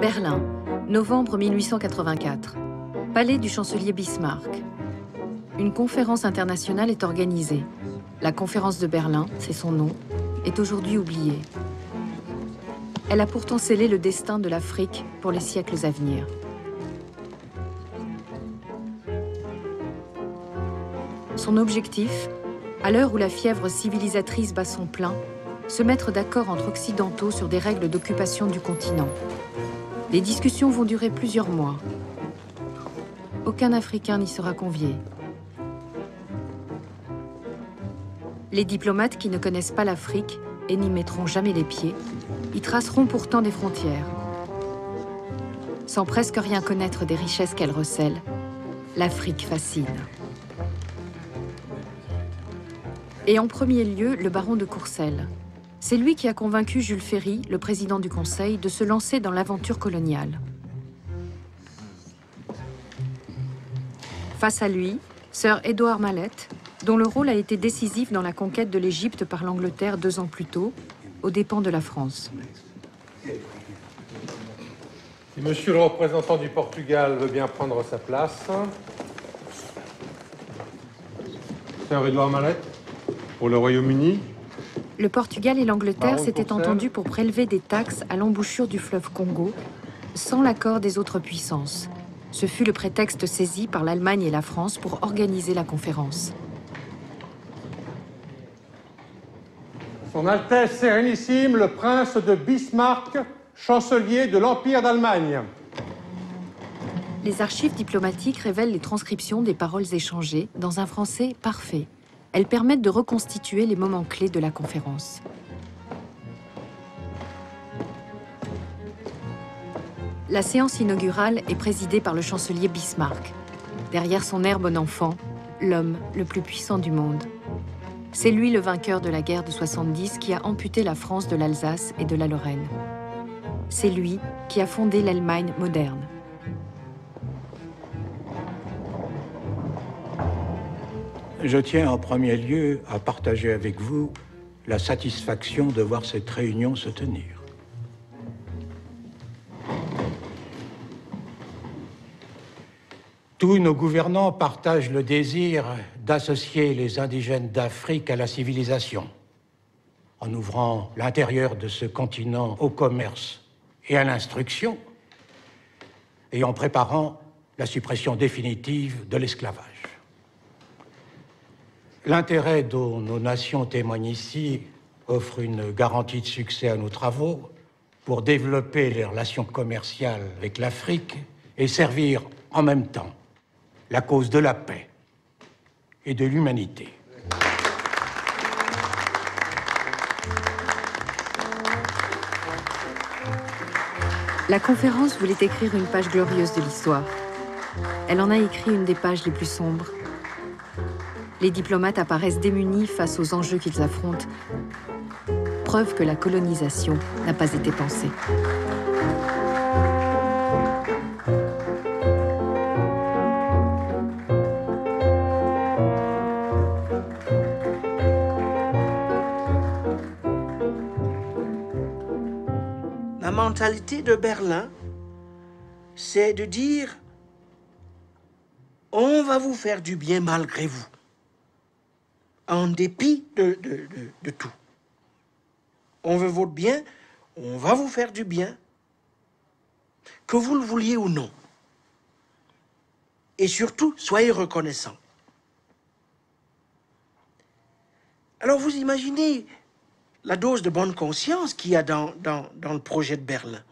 Berlin, novembre 1884. Palais du chancelier Bismarck. Une conférence internationale est organisée. La conférence de Berlin, c'est son nom, est aujourd'hui oubliée. Elle a pourtant scellé le destin de l'Afrique pour les siècles à venir. Son objectif, à l'heure où la fièvre civilisatrice bat son plein, se mettre d'accord entre occidentaux sur des règles d'occupation du continent. Les discussions vont durer plusieurs mois. Aucun Africain n'y sera convié. Les diplomates qui ne connaissent pas l'Afrique et n'y mettront jamais les pieds, y traceront pourtant des frontières. Sans presque rien connaître des richesses qu'elle recèle, l'Afrique fascine. Et en premier lieu, le baron de Courcelles. C'est lui qui a convaincu Jules Ferry, le président du Conseil, de se lancer dans l'aventure coloniale. Face à lui, Sir Édouard Malet, dont le rôle a été décisif dans la conquête de l'Égypte par l'Angleterre 2 ans plus tôt, aux dépens de la France. Si monsieur le représentant du Portugal veut bien prendre sa place. Sir Édouard Malet, pour le Royaume-Uni. Le Portugal et l'Angleterre s'étaient entendus pour prélever des taxes à l'embouchure du fleuve Congo, sans l'accord des autres puissances. Ce fut le prétexte saisi par l'Allemagne et la France pour organiser la conférence. Son Altesse Sérénissime, le prince de Bismarck, chancelier de l'Empire d'Allemagne. Les archives diplomatiques révèlent les transcriptions des paroles échangées dans un français parfait. Elles permettent de reconstituer les moments clés de la conférence. La séance inaugurale est présidée par le chancelier Bismarck. Derrière son air bon enfant, l'homme le plus puissant du monde. C'est lui le vainqueur de la guerre de 70 qui a amputé la France de l'Alsace et de la Lorraine. C'est lui qui a fondé l'Allemagne moderne. Je tiens en premier lieu à partager avec vous la satisfaction de voir cette réunion se tenir. Tous nos gouvernants partagent le désir d'associer les indigènes d'Afrique à la civilisation, en ouvrant l'intérieur de ce continent au commerce et à l'instruction, et en préparant la suppression définitive de l'esclavage. L'intérêt dont nos nations témoignent ici offre une garantie de succès à nos travaux pour développer les relations commerciales avec l'Afrique et servir en même temps la cause de la paix et de l'humanité. La conférence voulait écrire une page glorieuse de l'histoire. Elle en a écrit une des pages les plus sombres. Les diplomates apparaissent démunis face aux enjeux qu'ils affrontent. Preuve que la colonisation n'a pas été pensée. La mentalité de Berlin, c'est de dire on va vous faire du bien malgré vous, en dépit de tout. On veut votre bien, on va vous faire du bien, que vous le vouliez ou non. Et surtout, soyez reconnaissants. Alors vous imaginez la dose de bonne conscience qu'il y a dans le projet de Berlin.